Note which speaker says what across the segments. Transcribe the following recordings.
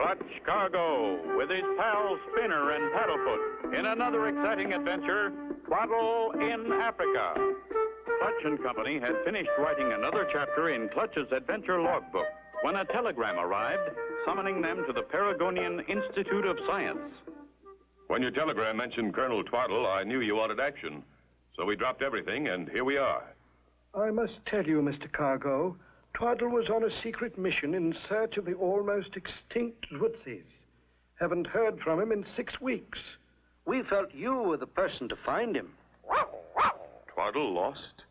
Speaker 1: Clutch Cargo with his pals Spinner and Paddlefoot in another exciting adventure, Twaddle in Africa. Clutch and Company had finished writing another chapter in Clutch's adventure logbook when a telegram arrived summoning them to the Paragonian Institute of Science.
Speaker 2: When your telegram mentioned Colonel Twaddle, I knew you wanted action. So we dropped everything, and here we are.
Speaker 3: I must tell you, Mr. Cargo, Twaddle was on a secret mission in search of the almost extinct Zwootsies. Haven't heard from him in 6 weeks.
Speaker 4: We felt you were the person to find him.
Speaker 2: Twaddle lost?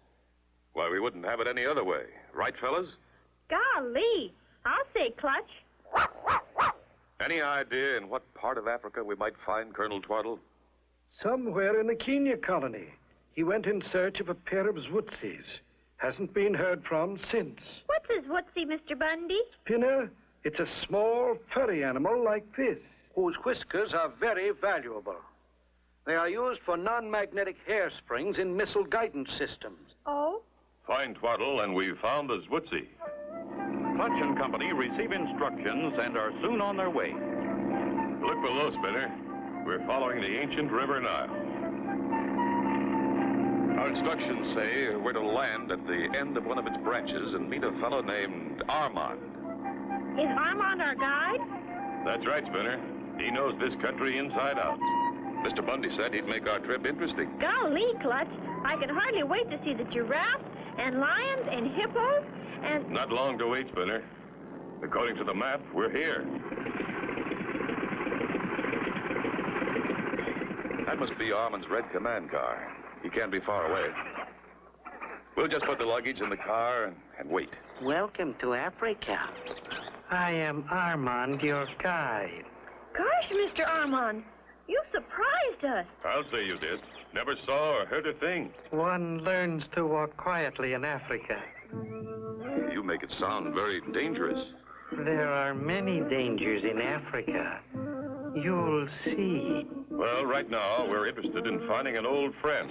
Speaker 2: Why, we wouldn't have it any other way. Right, fellas?
Speaker 5: Golly, I'll say Clutch.
Speaker 2: Any idea in what part of Africa we might find Colonel Twaddle?
Speaker 3: Somewhere in the Kenya colony. He went in search of a pair of Zwootsies. Hasn't been heard from since.
Speaker 5: What's a Zwootsie, Mr. Bundy?
Speaker 3: Spinner, it's a small, furry animal like this.
Speaker 4: Whose whiskers are very valuable. They are used for non-magnetic hair springs in missile guidance systems.
Speaker 5: Oh?
Speaker 2: Find Twaddle, and we've found the Zwootsy.
Speaker 1: Clutch and Company receive instructions and are soon on their way.
Speaker 2: Look below, Spinner. We're following the ancient River Nile. Our instructions say we're to land at the end of one of its branches and meet a fellow named Armand.
Speaker 5: Is Armand our guide?
Speaker 2: That's right, Spinner. He knows this country inside out. Mr. Bundy said he'd make our trip interesting.
Speaker 5: Golly, Clutch, I can hardly wait to see the giraffes and lions and hippos and...
Speaker 2: Not long to wait, Spinner. According to the map, we're here. That must be Armand's red command car. He can't be far away. We'll just put the luggage in the car and wait.
Speaker 6: Welcome to Africa. I am Armand, your guide.
Speaker 5: Gosh, Mr. Armand, you surprised us.
Speaker 2: I'll say you did. Never saw or heard a thing.
Speaker 6: One learns to walk quietly in Africa.
Speaker 2: You make it sound very dangerous.
Speaker 6: There are many dangers in Africa. You'll see.
Speaker 2: Well, right now, we're interested in finding an old friend,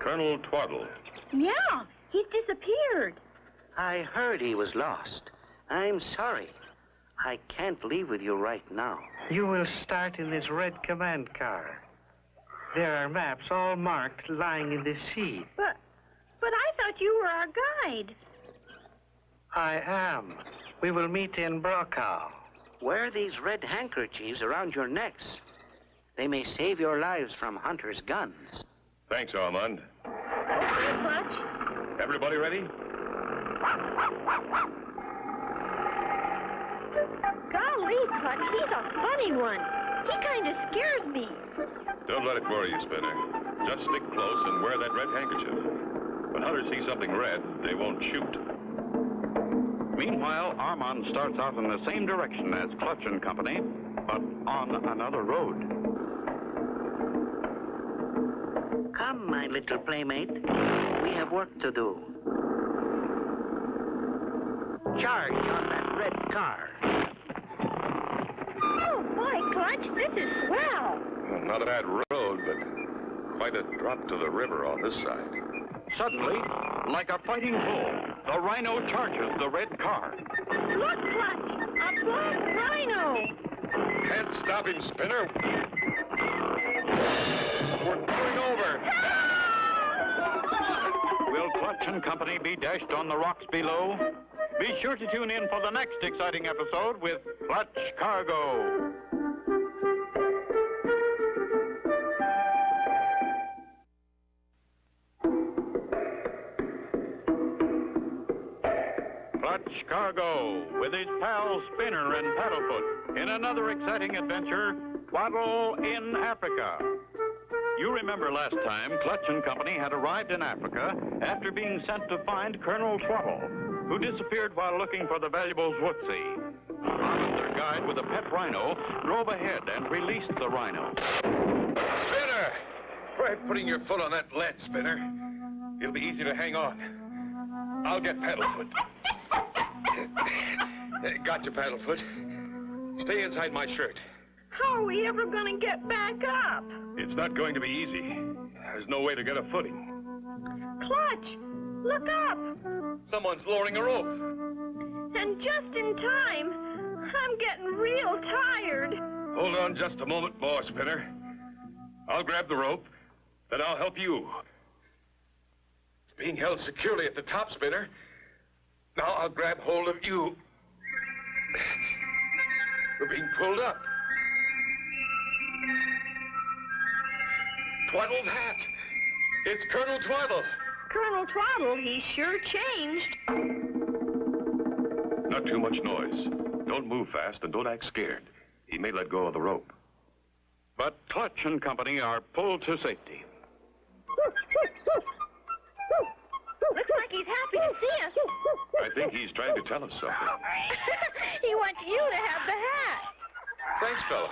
Speaker 2: Colonel Twaddle.
Speaker 5: Yeah, he's disappeared.
Speaker 6: I heard he was lost. I'm sorry. I can't leave with you right now. You will start in this red command car. There are maps all marked lying in the seat.
Speaker 5: But I thought you were our guide.
Speaker 6: I am. We will meet in Brokaw. Wear these red handkerchiefs around your necks. They may save your lives from hunters' guns.
Speaker 2: Thanks, Armand.
Speaker 5: Okay, Clutch.
Speaker 2: Everybody ready?
Speaker 5: Golly, Clutch, he's a funny one. He kind of scares me.
Speaker 2: Don't let it worry you, Spinner. Just stick close and wear that red handkerchief. When hunters see something red, they won't shoot.
Speaker 1: Meanwhile, Armand starts out in the same direction as Clutch and Company, but on another road.
Speaker 6: Come, my little playmate. We have work to do. Charge on that red car.
Speaker 5: Oh, boy, Clutch, this is swell.
Speaker 2: Well, not a bad road, but quite a drop to the river on this side.
Speaker 1: Suddenly, like a fighting bull, the rhino charges the red car.
Speaker 5: Look, Clutch, a black rhino.
Speaker 2: Can't stop him, Spinner. We're going over.
Speaker 1: Will Clutch and Company be dashed on the rocks below? Be sure to tune in for the next exciting episode with Clutch Cargo. Clutch Cargo with his pals Spinner and Paddlefoot in another exciting adventure, Twaddle in Africa. You remember last time Clutch and Company had arrived in Africa after being sent to find Colonel Twaddle, who disappeared while looking for the valuable Zwootsy. Armand, their guide with a pet rhino, drove ahead and released the rhino.
Speaker 2: Spinner! Try putting your foot on that ledge, Spinner. It'll be easy to hang on. I'll get Paddlefoot. Gotcha, Paddlefoot. Stay inside my shirt.
Speaker 5: How are we ever going to get back up?
Speaker 2: It's not going to be easy. There's no way to get a footing.
Speaker 5: Clutch, look up.
Speaker 2: Someone's lowering a rope.
Speaker 5: And just in time. I'm getting real tired.
Speaker 2: Hold on just a moment more, Spinner. I'll grab the rope, then I'll help you. It's being held securely at the top, Spinner. Now I'll grab hold of you. We're being pulled up. Twaddle's hat. It's Colonel Twaddle.
Speaker 5: Colonel Twaddle, he sure changed.
Speaker 2: Not too much noise. Don't move fast and don't act scared. He may let go of the rope.
Speaker 1: But Clutch and Company are pulled to safety.
Speaker 5: Looks like he's happy to see us.
Speaker 2: I think he's trying to tell us something.
Speaker 5: He wants you to have the hat.
Speaker 2: Thanks, fella.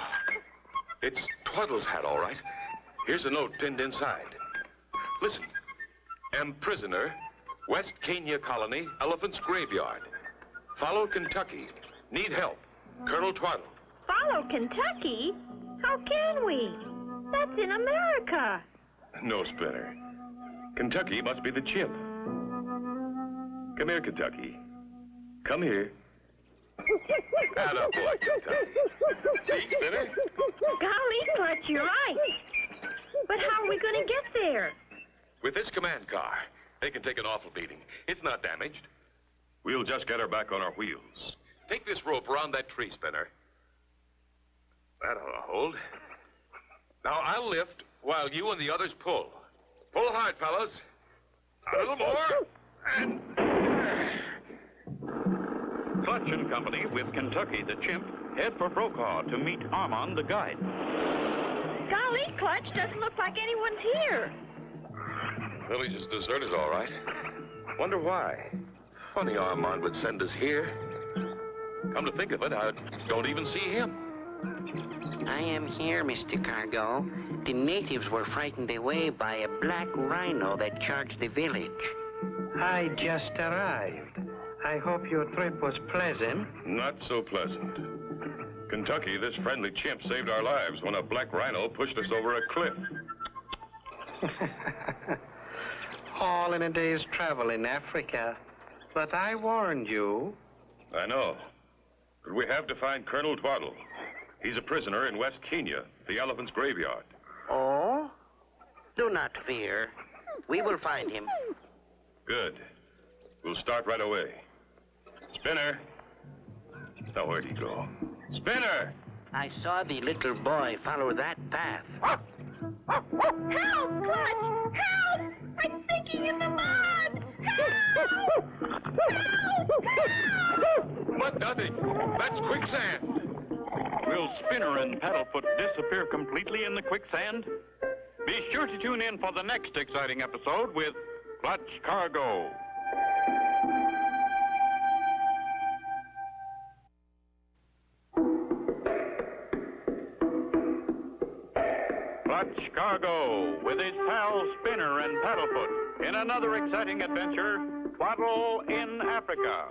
Speaker 2: It's Twaddle's hat, all right. Here's a note pinned inside. Listen. Am prisoner, West Kenya Colony, Elephant's Graveyard. Follow Kentucky. Need help. Colonel Twaddle.
Speaker 5: Follow Kentucky? How can we? That's in America.
Speaker 2: No, Spinner. Kentucky must be the chimp. Come here, Kentucky. Come here. Attaboy, Kentucky. See, Spinner?
Speaker 5: Golly, Clutch, you're right. But how are we going to get there?
Speaker 2: With this command car, they can take an awful beating. It's not damaged. We'll just get her back on our wheels. Take this rope around that tree, Spinner. That ought to hold. Now I'll lift while you and the others pull. Pull hard, fellas. A little more. And...
Speaker 1: Clutch and Company, with Kentucky the chimp, head for Brokaw to meet Armand the guide.
Speaker 5: Golly, Clutch, doesn't look like anyone's here.
Speaker 2: Village is deserted, all right. Wonder why. Funny Armand would send us here. Come to think of it, I don't even see him.
Speaker 6: I am here, Mr. Cargo. The natives were frightened away by a black rhino that charged the village.
Speaker 4: I just arrived. I hope your trip was pleasant.
Speaker 2: Not so pleasant. Kentucky, this friendly chimp saved our lives when a black rhino pushed us over a cliff.
Speaker 4: All in a day's travel in Africa. But I warned you.
Speaker 2: I know. But we have to find Colonel Twaddle. He's a prisoner in West Kenya, the Elephant's Graveyard.
Speaker 6: Oh? Do not fear. We will find him.
Speaker 2: Good. We'll start right away. Spinner. Now, where'd he go? Spinner!
Speaker 6: I saw the little boy follow that path.
Speaker 5: Help, Clutch! Help! I'm sinking in the mud! Help!
Speaker 2: But nothing. That's quicksand.
Speaker 1: Will Spinner and Paddlefoot disappear completely in the quicksand? Be sure to tune in for the next exciting episode with Clutch Cargo. Clutch Cargo with his pals Spinner and Paddlefoot in another exciting adventure, Twaddle in Africa.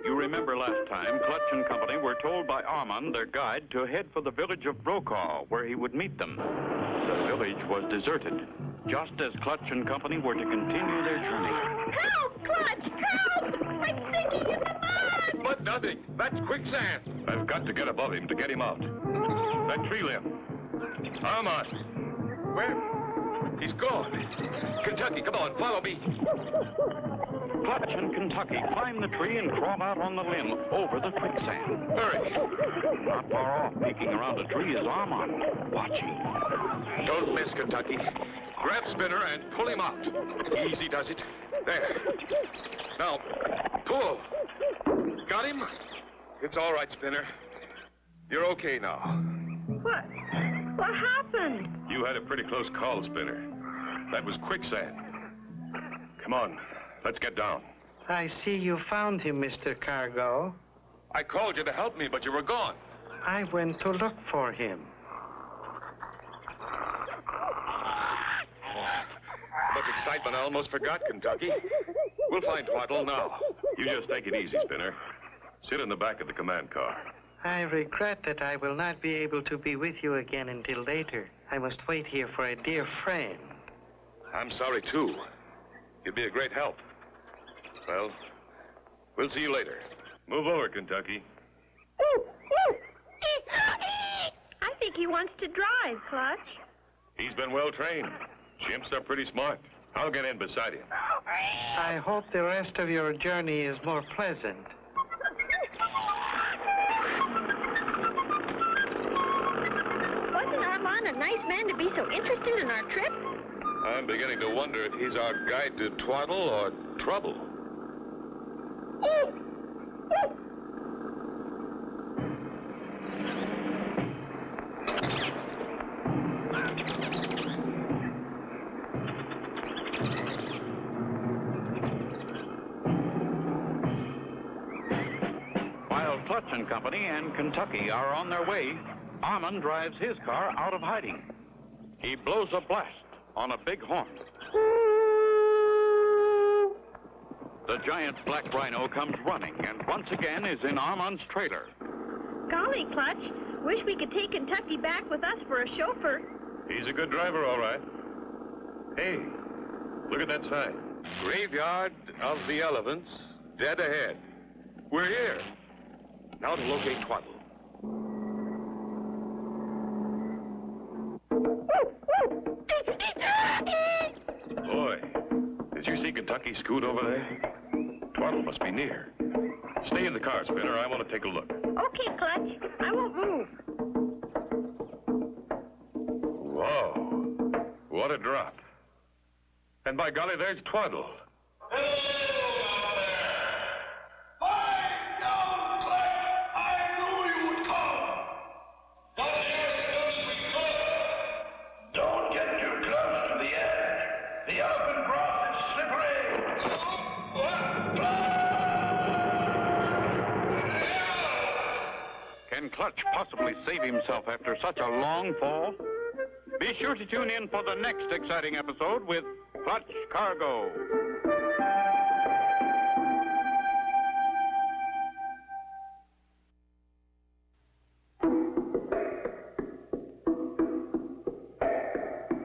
Speaker 1: You remember last time, Clutch and Company were told by Armand, their guide, to head for the village of Brokaw, where he would meet them. The village was deserted, just as Clutch and Company were to continue their journey.
Speaker 5: Help, Clutch! Help! I'm sinking in the mud!
Speaker 2: But nothing. That's quicksand. I've got to get above him to get him out. That tree limb. Armand. Where? He's gone. Kentucky, come on, follow me.
Speaker 1: Clutch and Kentucky climb the tree and crawl out on the limb over the quicksand.
Speaker 2: Hurry.
Speaker 1: Not far off, peeking around a tree, is Armand, watching.
Speaker 2: Don't miss, Kentucky. Grab Spinner and pull him out. Easy does it. There. Now, pull. Got him? It's all right, Spinner. You're okay now.
Speaker 5: What? What happened?
Speaker 2: You had a pretty close call, Spinner. That was quicksand. Come on, let's get down.
Speaker 4: I see you found him, Mr. Cargo.
Speaker 2: I called you to help me, but you were gone.
Speaker 4: I went to look for him.
Speaker 2: Much excitement, I almost forgot Kentucky. We'll find Twaddle now. You just take it easy, Spinner. Sit in the back of the command car.
Speaker 4: I regret that I will not be able to be with you again until later. I must wait here for a dear friend.
Speaker 2: I'm sorry, too. You'd be a great help. Well, we'll see you later. Move over, Kentucky.
Speaker 5: he wants to drive, Clutch.
Speaker 2: He's been well trained. Chimps are pretty smart. I'll get in beside him.
Speaker 6: I hope the rest of your journey is more pleasant.
Speaker 5: Wasn't Armand a nice man to be so interested in our trip?
Speaker 2: I'm beginning to wonder if he's our guide to Twaddle or trouble.
Speaker 5: Oh! Oh!
Speaker 1: While Clutch and Company and Kentucky are on their way, Armand drives his car out of hiding. He blows a blast on a big horn. The giant black rhino comes running and once again is in Armand's trailer.
Speaker 5: Golly, Clutch. Wish we could take Kentucky back with us for a chauffeur.
Speaker 2: He's a good driver, all right. Hey, look at that sign. Graveyard of the Elephants, dead ahead. We're here. Now to locate Twaddle. Boy, did you see Kentucky scoot over there? Twaddle must be near. Stay in the car, Spinner. I want to take a look.
Speaker 5: Okay, Clutch. I won't move.
Speaker 2: Whoa. What a drop. And by golly, there's Twaddle.
Speaker 1: Can Clutch possibly save himself after such a long fall? Be sure to tune in for the next exciting episode with Clutch Cargo.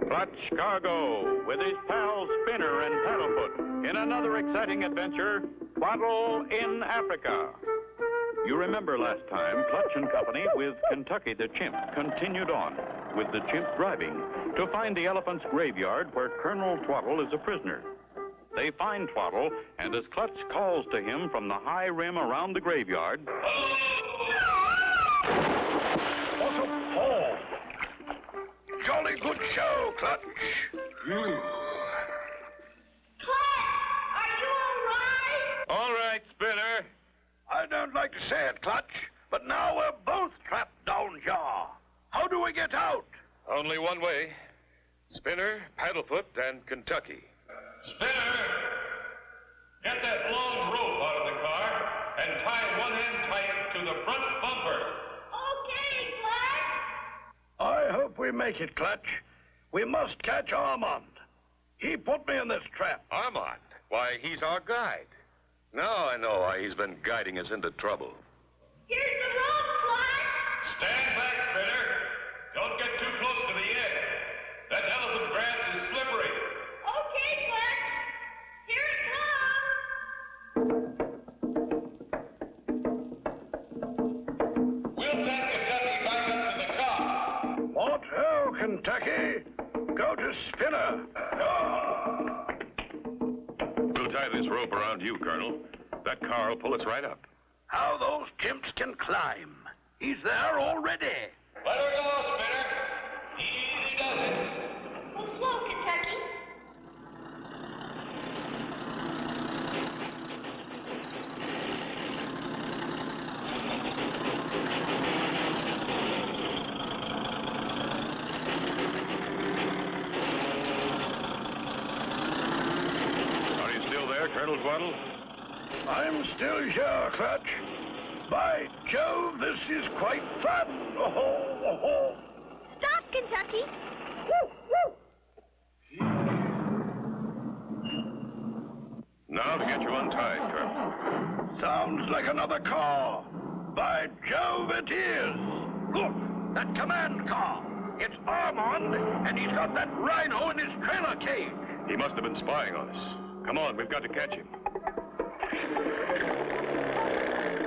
Speaker 1: Clutch Cargo with his pals Spinner and Paddlefoot in another exciting adventure, Twaddle in Africa. You remember last time, Clutch and Company with Kentucky the Chimp continued on, with the chimp driving, to find the elephant's graveyard where Colonel Twaddle is a prisoner. They find Twaddle, and as Clutch calls to him from the high rim around the graveyard...
Speaker 3: What a fall! Jolly good show, Clutch.
Speaker 5: Are you all
Speaker 2: All right, Spinner.
Speaker 3: I don't like to say it, Clutch, but now we're both trapped down here. How do we get out?
Speaker 2: Only one way. Spinner, Paddlefoot, and Kentucky.
Speaker 7: Spinner, get that long rope out of the car and tie one end tight to the front bumper.
Speaker 5: Okay, Clutch.
Speaker 3: I hope we make it, Clutch. We must catch Armand. He put me in this trap.
Speaker 2: Armand? Why, he's our guide. Now I know why he's been guiding us into trouble.
Speaker 5: Here's the rope, Clutch.
Speaker 7: Stand back, Spinner. Don't get too close to the edge. That elephant grass is slippery.
Speaker 5: Okay, Clutch. Here it comes.
Speaker 7: We'll send Kentucky back up to the car.
Speaker 3: What ho, Kentucky? Go to Spinner.
Speaker 2: We'll tie this rope around you, Colonel. That car will pull us right up.
Speaker 3: How those chimps can climb. He's there already.
Speaker 7: Let her go, Spinner. Easy does it.
Speaker 5: Go slow, Kentucky.
Speaker 2: Are you still there, Colonel Twaddle?
Speaker 3: I'm still here, Clutch. By Jove, this is quite fun. Oh, oh, oh.
Speaker 5: Stop, Kentucky. Woo, woo.
Speaker 2: Now to get you untied, Colonel.
Speaker 3: Sounds like another car. By Jove, it is. Look, that command car. It's Armand, and he's got that rhino in his trailer cage.
Speaker 2: He must have been spying on us. Come on, we've got to catch him.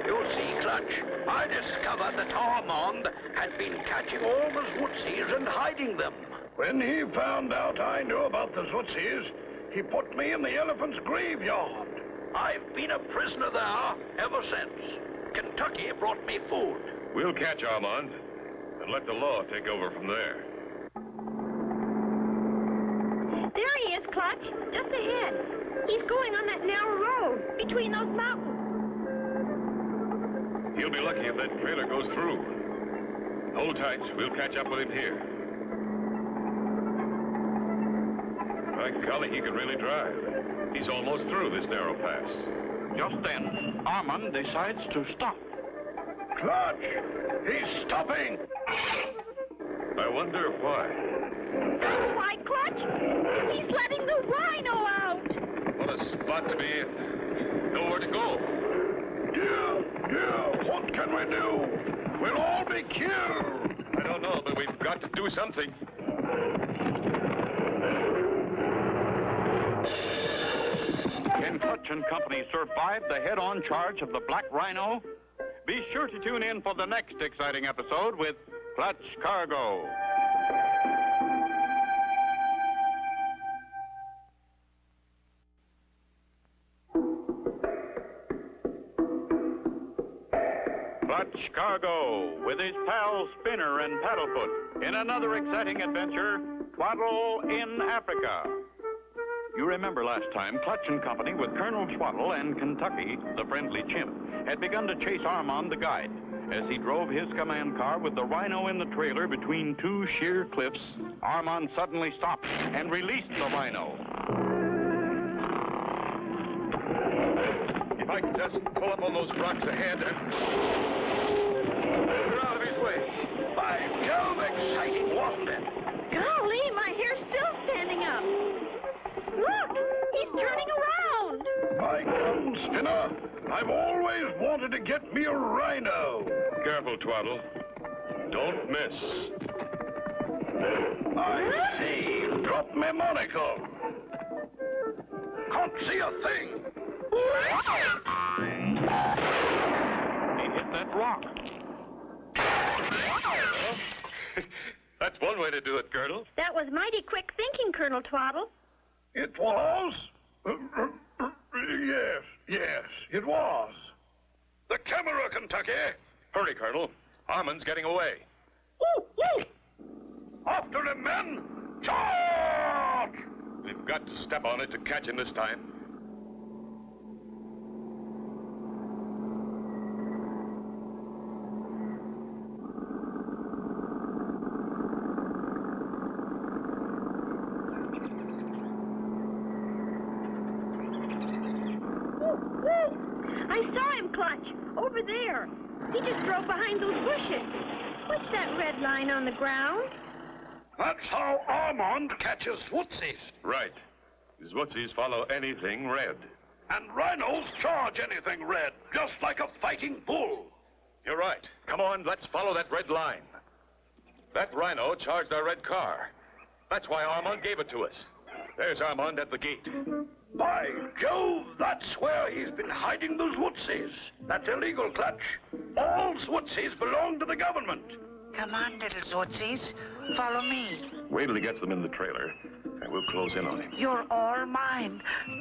Speaker 3: You see, Clutch?
Speaker 4: Clutch. I discovered that Armand had been catching all the Zwootsies and hiding them.
Speaker 3: When he found out I knew about the Zwootsies, he put me in the elephant's graveyard.
Speaker 4: I've been a prisoner there ever since. Kentucky brought me food.
Speaker 2: We'll catch Armand and let the law take over from there.
Speaker 5: There he is, Clutch, just ahead. He's going on that narrow road between those mountains.
Speaker 2: He'll be lucky if that trailer goes through. Hold tight. We'll catch up with him here. By golly, he can really drive. He's almost through this narrow pass.
Speaker 1: Just then, Armand decides to stop.
Speaker 3: Clutch! He's stopping!
Speaker 2: I wonder why.
Speaker 5: That's why, Clutch. He's letting the rhino out.
Speaker 2: What a spot to be in. Nowhere to go.
Speaker 3: Yeah, what can we do? We'll all be killed.
Speaker 2: I don't know, but we've got to do something.
Speaker 1: Can Clutch and Company survive the head-on charge of the Black Rhino? Be sure to tune in for the next exciting episode with Clutch Cargo. Clutch Cargo with his pals Spinner and Paddlefoot in another exciting adventure, Twaddle in Africa. You remember last time, Clutch and Company with Colonel Twaddle and Kentucky, the friendly chimp, had begun to chase Armand the guide. As he drove his command car with the rhino in the trailer between two sheer cliffs, Armand suddenly stopped and released the rhino.
Speaker 2: If I could just pull up on those rocks ahead and... We're out of his way.
Speaker 4: By Jove, exciting, wasn't it?
Speaker 5: Golly, my hair's still standing up. Look, he's turning around.
Speaker 3: My gun, Spinner. I've always wanted to get me a rhino.
Speaker 2: Careful, Twaddle. Don't miss.
Speaker 3: I see. Drop me monocle.
Speaker 4: Can't see a thing.
Speaker 1: He hit that rock.
Speaker 2: That's one way to do it, Colonel.
Speaker 5: That was mighty quick thinking, Colonel Twaddle.
Speaker 3: It was? Yes, it was.
Speaker 4: The camera, Kentucky.
Speaker 2: Hurry, Colonel. Armand's getting away.
Speaker 4: Woo, woo. After him, men. Charge!
Speaker 2: We've got to step on it to catch him this time.
Speaker 5: I saw him, Clutch, over there. He just drove behind those bushes. What's that red line on the ground?
Speaker 4: That's how Armand catches Zwootsies.
Speaker 2: Right. Zwootsies follow anything red.
Speaker 4: And rhinos charge anything red, just like a fighting bull.
Speaker 2: You're right. Come on, let's follow that red line. That rhino charged our red car. That's why Armand gave it to us. There's Armand at the gate.
Speaker 4: By Jove, that's where he's been hiding those Zwootsies. That's illegal, Clutch. All Zwootsies belong to the government.
Speaker 6: Come on, little Zwootsies. Follow me.
Speaker 2: Wait till he gets them in the trailer, and we'll close in on him.
Speaker 6: You're all mine.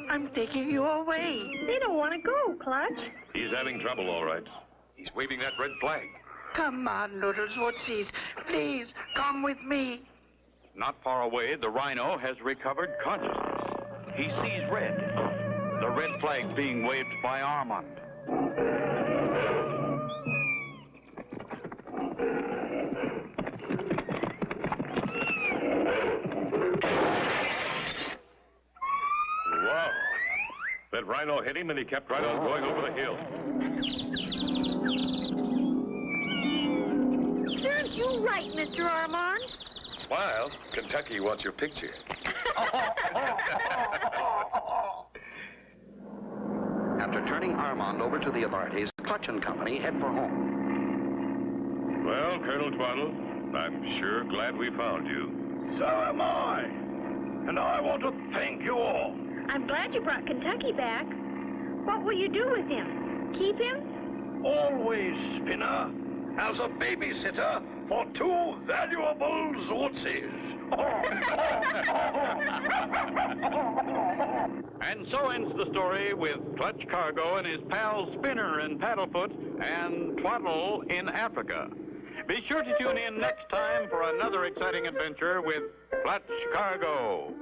Speaker 6: I'm taking you away.
Speaker 5: They don't want to go, Clutch.
Speaker 2: He's having trouble, all right. He's waving that red flag.
Speaker 6: Come on, little Zwootsies. Please, come with me.
Speaker 1: Not far away, the rhino has recovered consciousness. He sees red. The red flag being waved by Armand.
Speaker 2: Wow. That rhino hit him and he kept right on going over the hill.
Speaker 5: Aren't you right, Mr. Armand?
Speaker 2: Smile. Kentucky wants your picture.
Speaker 4: After turning Armand over to the authorities, Clutch and Company head for home.
Speaker 2: Well, Colonel Twaddle, I'm sure glad we found you.
Speaker 3: So am I. And I want to thank you all.
Speaker 5: I'm glad you brought Kentucky back. What will you do with him? Keep him?
Speaker 4: always, Spinner, as a babysitter for two valuable Zwootsies.
Speaker 1: And so ends the story with Clutch Cargo and his pals Spinner and Paddlefoot and Twaddle in Africa. Be sure to tune in next time for another exciting adventure with Clutch Cargo.